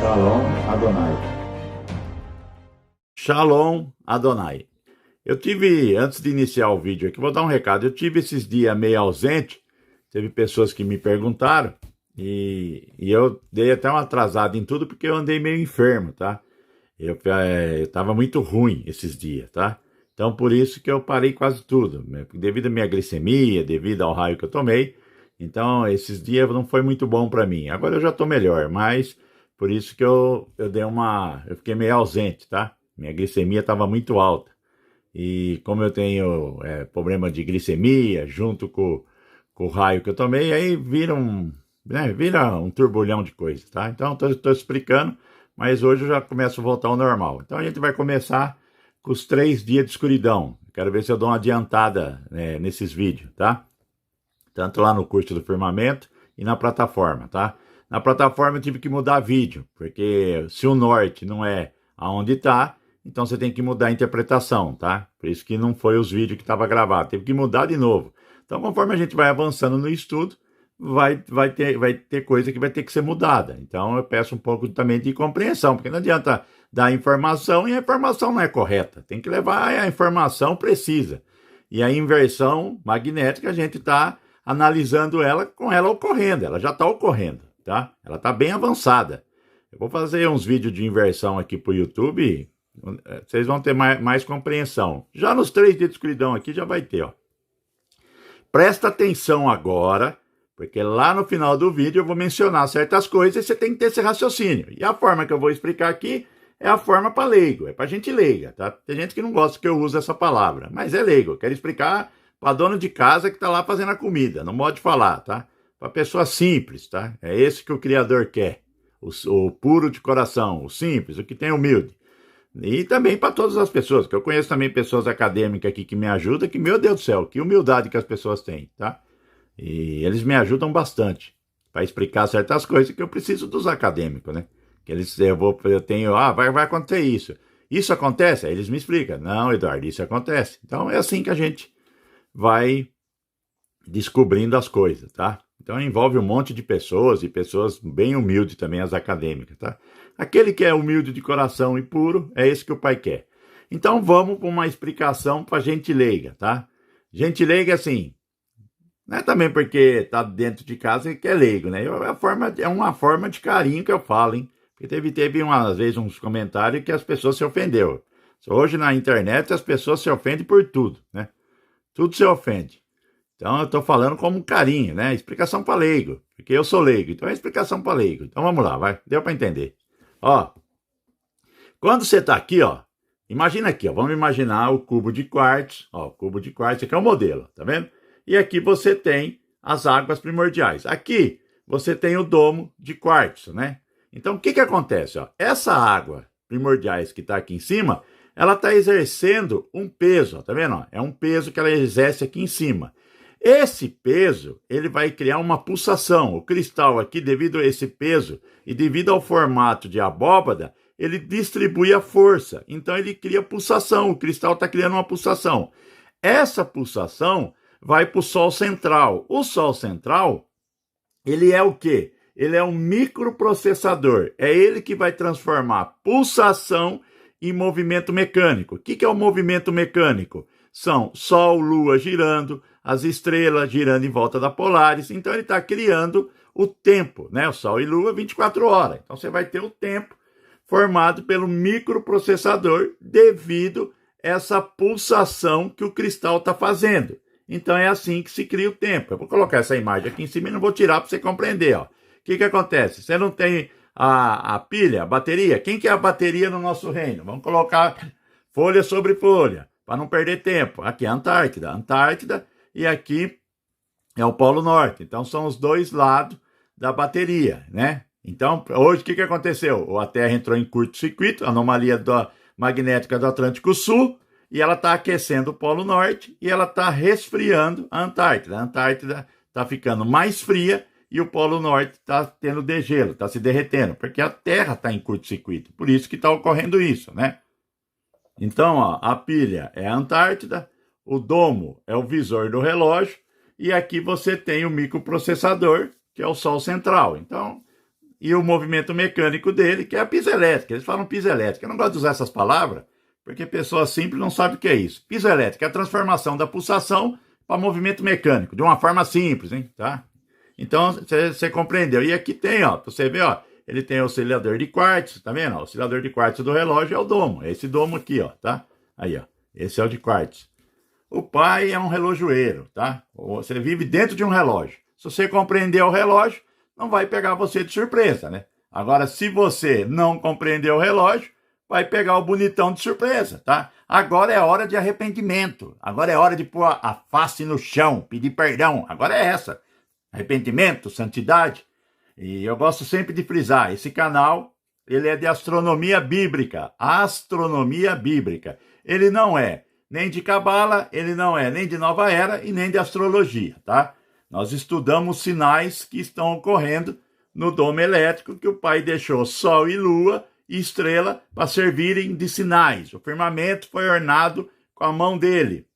Shalom Adonai. Shalom Adonai. Eu tive, antes de iniciar o vídeo aqui, vou dar um recado. Eu tive esses dias meio ausente, teve pessoas que me perguntaram e eu dei até uma atrasada em tudo porque eu andei meio enfermo, tá? Eu tava muito ruim esses dias, tá? Então por isso que eu parei quase tudo, devido à minha glicemia, devido ao raio que eu tomei. Então esses dias não foi muito bom para mim. Agora eu já tô melhor, mas por isso que eu fiquei meio ausente, tá? Minha glicemia estava muito alta. E como eu tenho problema de glicemia, junto com o raio que eu tomei, aí vira um turbulhão de coisa, tá? Então, estou explicando, mas hoje eu já começo a voltar ao normal. Então, a gente vai começar com os 3 dias de escuridão. Quero ver se eu dou uma adiantada nesses vídeos, tá? Tanto lá no curso do firmamento e na plataforma, tá? Na plataforma eu tive que mudar vídeo, porque se o norte não é aonde está, então você tem que mudar a interpretação, tá? Por isso que não foi os vídeos que estava gravado, teve que mudar de novo. Então, conforme a gente vai avançando no estudo, vai ter coisa que vai ter que ser mudada. Então, eu peço um pouco também de compreensão, porque não adianta dar informação e a informação não é correta. Tem que levar a informação precisa. E a inversão magnética, a gente está analisando ela com ela ocorrendo. Ela já está ocorrendo, tá? Ela está bem avançada. Eu vou fazer uns vídeos de inversão aqui para o YouTube. Vocês vão ter mais compreensão. Já nos 3 dias de escuridão aqui já vai ter, ó. Presta atenção agora, porque lá no final do vídeo eu vou mencionar certas coisas e você tem que ter esse raciocínio. E a forma que eu vou explicar aqui é a forma para leigo, é para gente leiga, tá? Tem gente que não gosta que eu use essa palavra, mas é leigo. Eu quero explicar para dona de casa que está lá fazendo a comida, não pode falar, tá? Para pessoa simples, tá? É esse que o Criador quer. O puro de coração, o simples, o que tem humilde. E também para todas as pessoas, que eu conheço também pessoas acadêmicas aqui que me ajudam, que, meu Deus do céu, que humildade que as pessoas têm, tá? E eles me ajudam bastante para explicar certas coisas que eu preciso dos acadêmicos, né? Que vai acontecer isso. Isso acontece? Aí eles me explicam. Não, Eduardo, isso acontece. Então é assim que a gente vai descobrindo as coisas, tá? Então envolve um monte de pessoas, e pessoas bem humildes também, as acadêmicas, tá? Aquele que é humilde de coração e puro, é esse que o Pai quer. Então vamos para uma explicação para gente leiga, tá? Gente leiga, assim, não é também porque tá dentro de casa que é leigo, né? É uma forma de carinho que eu falo, hein? Porque teve às vezes uns comentários que as pessoas se ofendeu. Hoje na internet as pessoas se ofendem por tudo, né? Tudo se ofende. Então eu estou falando como um carinho, né? Explicação para leigo, porque eu sou leigo, então é explicação para leigo. Então vamos lá, vai, deu para entender. Ó, quando você está aqui, ó, imagina aqui, ó, vamos imaginar o cubo de quartzo, ó, o cubo de quartzo, aqui é o modelo, tá vendo? E aqui você tem as águas primordiais. Aqui você tem o domo de quartzo, né? Então o que acontece, ó? Essa água primordiais que está aqui em cima, ela está exercendo um peso, ó, tá vendo? Ó? É um peso que ela exerce aqui em cima. Esse peso, ele vai criar uma pulsação. O cristal aqui, devido a esse peso e devido ao formato de abóbada, ele distribui a força. Então, ele cria pulsação. O cristal está criando uma pulsação. Essa pulsação vai para o Sol central. O Sol central, ele é o quê? Ele é um microprocessador. É ele que vai transformar pulsação em movimento mecânico. O que é o movimento mecânico? São Sol, Lua girando, as estrelas girando em volta da Polaris. Então ele está criando o tempo, né? O Sol e Lua, 24 horas. Então você vai ter o tempo formado pelo microprocessador devido a essa pulsação que o cristal está fazendo. Então é assim que se cria o tempo. Eu vou colocar essa imagem aqui em cima e não vou tirar para você compreender. Ó. O que acontece? Você não tem a pilha, a bateria? Quem que é a bateria no nosso reino? Vamos colocar folha sobre folha, para não perder tempo. Aqui é a Antártida, e aqui é o Polo Norte. Então, são os dois lados da bateria, né? Então, hoje, o que aconteceu? A Terra entrou em curto-circuito, anomalia magnética do Atlântico Sul, e ela está aquecendo o Polo Norte, e ela está resfriando a Antártida. A Antártida está ficando mais fria, e o Polo Norte está tendo degelo, está se derretendo, porque a Terra está em curto-circuito. Por isso que está ocorrendo isso, né? Então, ó, a pilha é a Antártida, o domo é o visor do relógio, e aqui você tem o microprocessador, que é o Sol central. Então, e o movimento mecânico dele, que é a piso elétrica. Eles falam piso elétrica. Eu não gosto de usar essas palavras, porque pessoa simples não sabe o que é isso. Piso elétrico é a transformação da pulsação para movimento mecânico, de uma forma simples, hein? Tá? Então, você compreendeu. E aqui tem, ó, você vê, ó, ele tem o oscilador de quartzo, tá vendo? O oscilador de quartzo do relógio é o domo, é esse domo aqui, ó, tá? Aí, ó, esse é o de quartzo. O pai é um relojoeiro, tá? Você vive dentro de um relógio. Se você compreender o relógio, não vai pegar você de surpresa, né? Agora, se você não compreender o relógio, vai pegar o bonitão de surpresa, tá? Agora é hora de arrependimento. Agora é hora de pôr a face no chão, pedir perdão. Agora é essa. Arrependimento, santidade. E eu gosto sempre de frisar, esse canal, ele é de astronomia bíblica. Astronomia bíblica. Ele não é nem de cabala, ele não é nem de nova era e nem de astrologia, tá? Nós estudamos sinais que estão ocorrendo no domo elétrico que o pai deixou sol e lua e estrela para servirem de sinais. O firmamento foi ornado com a mão dele.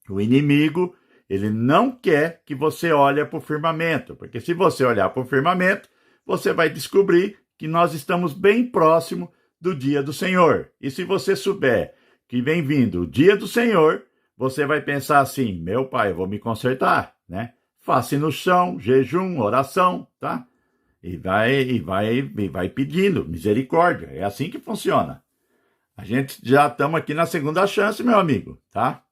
O inimigo, ele não quer que você olhe para o firmamento, porque se você olhar para o firmamento, você vai descobrir que nós estamos bem próximo do dia do Senhor. E se você souber que vem vindo o dia do Senhor, você vai pensar assim, meu pai, eu vou me consertar, né? Face no chão, jejum, oração, tá? E vai pedindo misericórdia. É assim que funciona. A gente já estamos aqui na segunda chance, meu amigo, tá?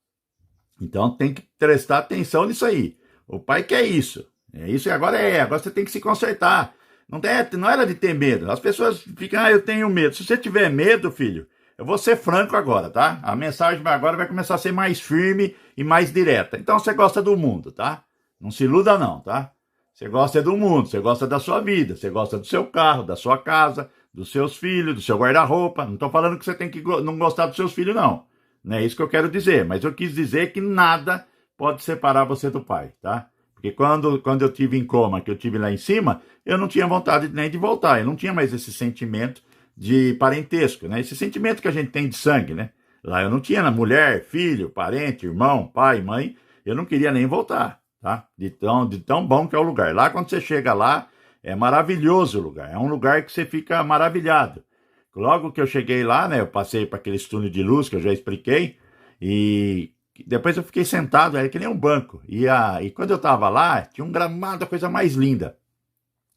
Então tem que prestar atenção nisso aí. O pai quer isso. É isso e agora agora você tem que se consertar. Não era de ter medo. As pessoas ficam, eu tenho medo. Se você tiver medo, filho, eu vou ser franco agora, tá? A mensagem agora vai começar a ser mais firme e mais direta. Então você gosta do mundo, tá? Não se iluda não, tá? Você gosta do mundo, você gosta da sua vida, você gosta do seu carro, da sua casa, dos seus filhos, do seu guarda-roupa. Não estou falando que você tem que não gostar dos seus filhos, não. Não é isso que eu quero dizer, mas eu quis dizer que nada pode separar você do pai, tá? Porque quando eu tive em coma, que eu tive lá em cima, eu não tinha vontade nem de voltar, eu não tinha mais esse sentimento de parentesco, né? Esse sentimento que a gente tem de sangue, né? Lá eu não tinha, né? Mulher, filho, parente, irmão, pai, mãe, eu não queria nem voltar, tá? De tão bom que é o lugar. Lá, quando você chega lá, é maravilhoso o lugar, é um lugar que você fica maravilhado. Logo que eu cheguei lá, né, eu passei para aquele túnel de luz que eu já expliquei, e depois eu fiquei sentado, era que nem um banco. E quando eu estava lá, tinha um gramado, a coisa mais linda.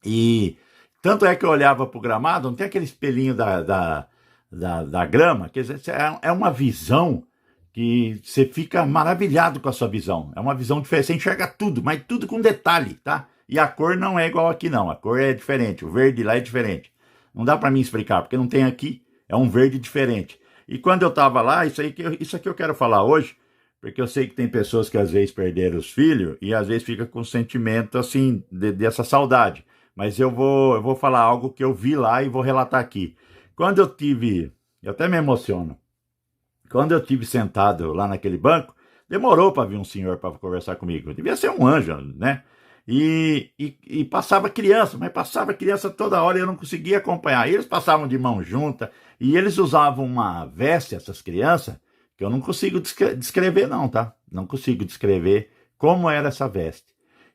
E tanto é que eu olhava para o gramado, não tem aquele espelhinho da grama, quer dizer, é uma visão que você fica maravilhado com a sua visão. É uma visão diferente, você enxerga tudo, mas tudo com detalhe, tá? E a cor não é igual aqui não, a cor é diferente, o verde lá é diferente. Não dá para mim explicar, porque não tem aqui, é um verde diferente. E quando eu estava lá, isso aqui eu quero falar hoje, porque eu sei que tem pessoas que às vezes perderam os filhos e às vezes fica com sentimento assim, dessa saudade. Mas eu vou falar algo que eu vi lá e vou relatar aqui. Quando eu até me emociono, quando eu tive sentado lá naquele banco, demorou para vir um senhor para conversar comigo. Devia ser um anjo, né? E passava criança, mas passava criança toda hora e eu não conseguia acompanhar. E eles passavam de mão junta e eles usavam uma veste, essas crianças, que eu não consigo descrever não, tá? Não consigo descrever como era essa veste.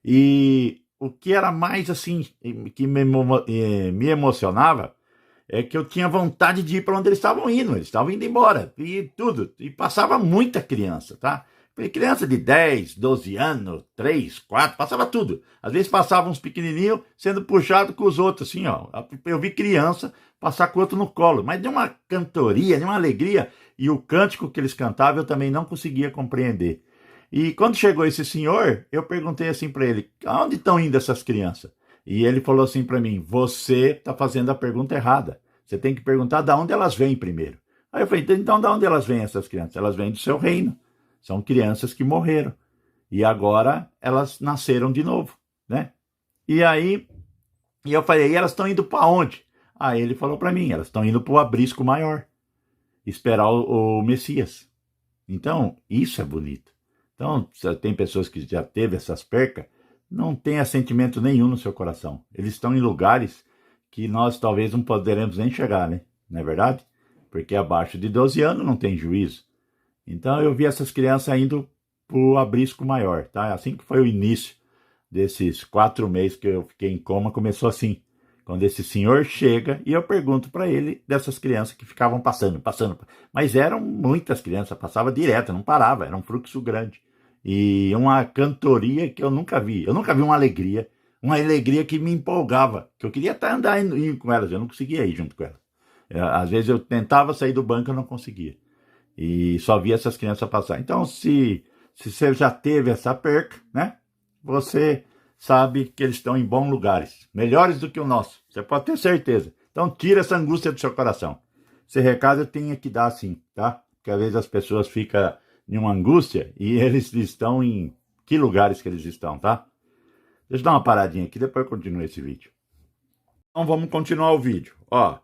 E o que era mais assim, que me emocionava, é que eu tinha vontade de ir para onde eles estavam indo embora, e tudo, e passava muita criança, tá? Criança de 10, 12 anos, 3, 4, passava tudo. Às vezes passava uns pequenininhos sendo puxado com os outros, assim, ó. Eu vi criança passar com o outro no colo, mas de uma cantoria, de uma alegria, e o cântico que eles cantavam eu também não conseguia compreender. E quando chegou esse senhor, eu perguntei assim para ele, aonde estão indo essas crianças? E ele falou assim para mim, você está fazendo a pergunta errada. Você tem que perguntar de onde elas vêm primeiro. Aí eu falei, então de onde elas vêm essas crianças? Elas vêm do seu reino. São crianças que morreram. E agora elas nasceram de novo, né? E eu falei, e elas estão indo para onde? Aí ele falou para mim, elas estão indo para o aprisco maior. Esperar o Messias. Então, isso é bonito. Então, tem pessoas que já teve essas percas, não tenha sentimento nenhum no seu coração. Eles estão em lugares que nós talvez não poderemos nem chegar, né? Não é verdade? Porque abaixo de 12 anos não tem juízo. Então eu vi essas crianças indo para o aprisco maior, tá? Assim que foi o início desses 4 meses que eu fiquei em coma, começou assim. Quando esse senhor chega e eu pergunto para ele dessas crianças que ficavam passando. Mas eram muitas crianças, passava direto, não parava, era um fluxo grande. E uma cantoria que eu nunca vi. Eu nunca vi uma alegria que me empolgava, que eu queria até andar indo com elas, eu não conseguia ir junto com elas. Às vezes eu tentava sair do banco, eu não conseguia. E só via essas crianças passar. Então, se você já teve essa perca, né? Você sabe que eles estão em bons lugares, melhores do que o nosso. Você pode ter certeza. Então, tira essa angústia do seu coração. Esse recado eu tenho que dar assim, tá? Porque às vezes as pessoas ficam em uma angústia e eles estão em que lugares que eles estão, tá? Deixa eu dar uma paradinha aqui, depois eu continuo esse vídeo. Então, vamos continuar o vídeo. Ó,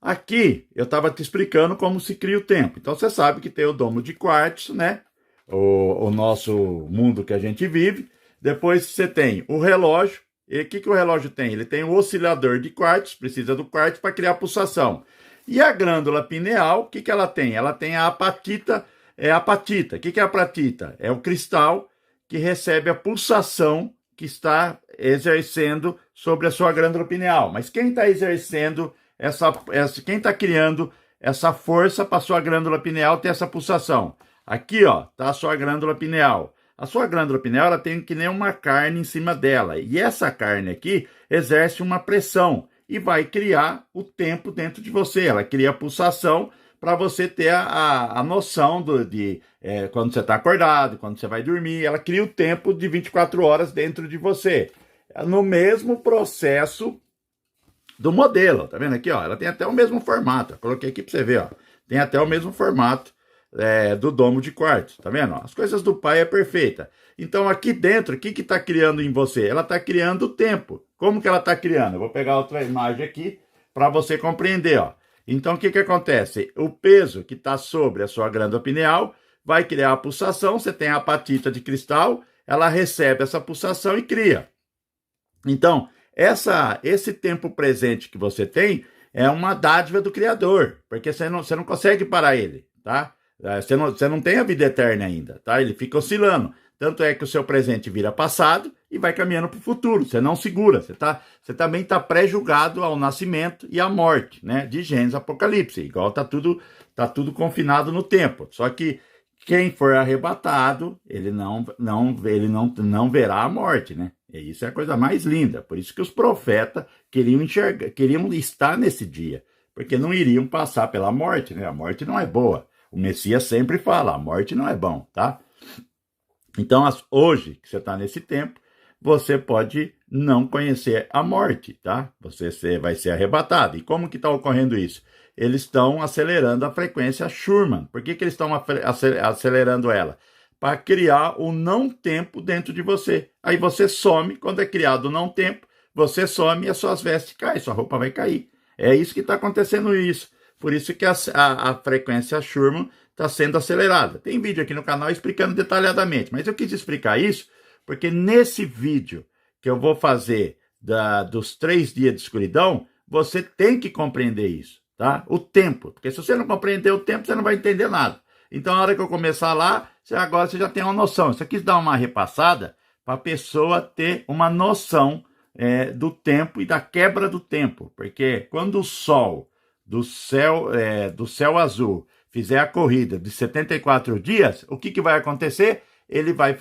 aqui eu estava te explicando como se cria o tempo. Então, você sabe que tem o domo de quartzo, né? O nosso mundo que a gente vive. Depois você tem o relógio. E o que o relógio tem? Ele tem o oscilador de quartzo, precisa do quartzo para criar pulsação. E a glândula pineal, o que ela tem? Ela tem a apatita. É a apatita. O que é a apatita? É o cristal que recebe a pulsação que está exercendo sobre a sua glândula pineal. Mas quem está exercendo quem está criando essa força para a sua glândula pineal ter essa pulsação? Aqui, ó, tá a sua glândula pineal. A sua glândula pineal ela tem que nem uma carne em cima dela. E essa carne aqui exerce uma pressão e vai criar o tempo dentro de você. Ela cria a pulsação para você ter a noção de quando você está acordado, quando você vai dormir. Ela cria o tempo de 24 horas dentro de você. No mesmo processo do modelo. Tá vendo aqui? Ó, ela tem até o mesmo formato. Eu coloquei aqui para você ver. Ó, tem até o mesmo formato do domo de quartzo, tá vendo? As coisas do pai é perfeita. Então aqui dentro, o que está criando em você? Ela está criando o tempo. Como que ela está criando? Eu vou pegar outra imagem aqui para você compreender, ó. Então o que acontece? O peso que está sobre a sua glândula pineal vai criar a pulsação. Você tem a apatita de cristal, ela recebe essa pulsação e cria. Então esse tempo presente que você tem é uma dádiva do Criador, porque você não consegue parar ele, tá? Você não tem a vida eterna ainda, tá? Ele fica oscilando. Tanto é que o seu presente vira passado e vai caminhando para o futuro. Você não segura. Você também está pré-julgado ao nascimento e à morte, né? De Gênesis Apocalipse. Igual tá tudo confinado no tempo. Só que quem for arrebatado, ele não verá a morte, né? E isso é a coisa mais linda. Por isso que os profetas queriam estar nesse dia, porque não iriam passar pela morte, né? A morte não é boa. O Messias sempre fala, a morte não é bom, tá? Então, hoje que você está nesse tempo, você pode não conhecer a morte, tá? Você vai ser arrebatado. E como que está ocorrendo isso? Eles estão acelerando a frequência Schumann. Por que eles estão acelerando ela? Para criar o não-tempo dentro de você. Aí você some, quando é criado o não-tempo, você some e as suas vestes caem, sua roupa vai cair. É isso que está acontecendo isso. Por isso que a frequência Schumann está sendo acelerada. Tem vídeo aqui no canal explicando detalhadamente, mas eu quis explicar isso porque nesse vídeo que eu vou fazer dos 3 dias de escuridão, você tem que compreender isso, tá? O tempo, porque se você não compreender o tempo, você não vai entender nada. Então, na hora que eu começar lá, agora você já tem uma noção. Eu só quis dar uma repassada para a pessoa ter uma noção do tempo e da quebra do tempo, porque quando o Sol do céu azul fizer a corrida de 74 dias, o que vai acontecer? Ele vai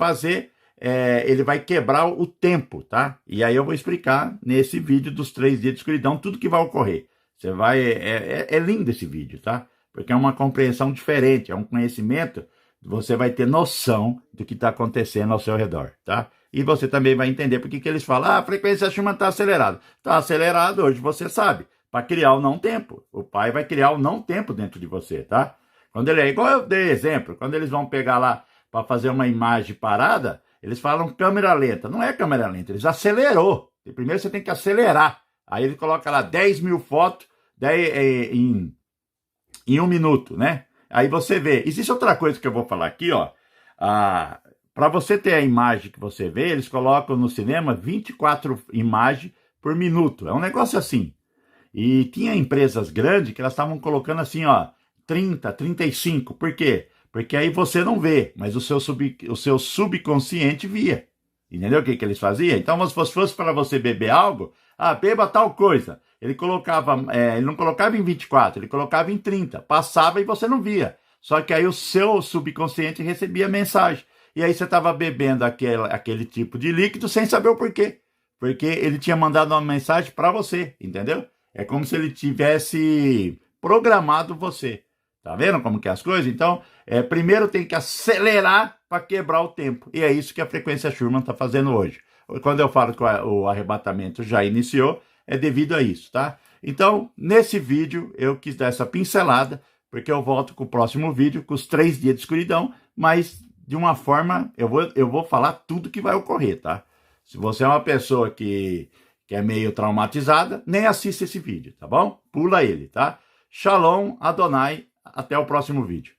quebrar o tempo, tá? E aí eu vou explicar nesse vídeo dos 3 dias de escuridão tudo que vai ocorrer. É lindo esse vídeo, tá? Porque é uma compreensão diferente, é um conhecimento, você vai ter noção do que está acontecendo ao seu redor, tá? E você também vai entender por que eles falam, a frequência Schumann está acelerada. Está acelerado, hoje você sabe, para criar o não-tempo. O pai vai criar o não-tempo dentro de você, tá? Igual eu dei exemplo, quando eles vão pegar lá para fazer uma imagem parada, eles falam câmera lenta. Não é câmera lenta, eles acelerou. E primeiro você tem que acelerar. Aí ele coloca lá 10 mil fotos em 1 minuto, né? Aí você vê. Existe outra coisa que eu vou falar aqui, ó. Para você ter a imagem que você vê, eles colocam no cinema 24 imagens por minuto. É um negócio assim. E tinha empresas grandes que elas estavam colocando assim, ó, 30, 35. Por quê? Porque aí você não vê, mas o seu subconsciente via. Entendeu o que, que eles faziam? Então, se fosse para você beber algo, beba tal coisa. Ele não colocava em 24, ele colocava em 30. Passava e você não via. Só que aí o seu subconsciente recebia mensagem. E aí você estava bebendo aquele tipo de líquido sem saber o porquê. Porque ele tinha mandado uma mensagem para você, entendeu? É como se ele tivesse programado você. Tá vendo como que é as coisas? Então, primeiro tem que acelerar para quebrar o tempo. E é isso que a frequência Schumann está fazendo hoje. Quando eu falo que o arrebatamento já iniciou, é devido a isso, tá? Então, nesse vídeo, eu quis dar essa pincelada, porque eu volto com o próximo vídeo, com os 3 dias de escuridão, mas de uma forma, eu vou falar tudo que vai ocorrer, tá? Se você é uma pessoa que é meio traumatizada, nem assista esse vídeo, tá bom? Pula ele, tá? Shalom, Adonai, até o próximo vídeo.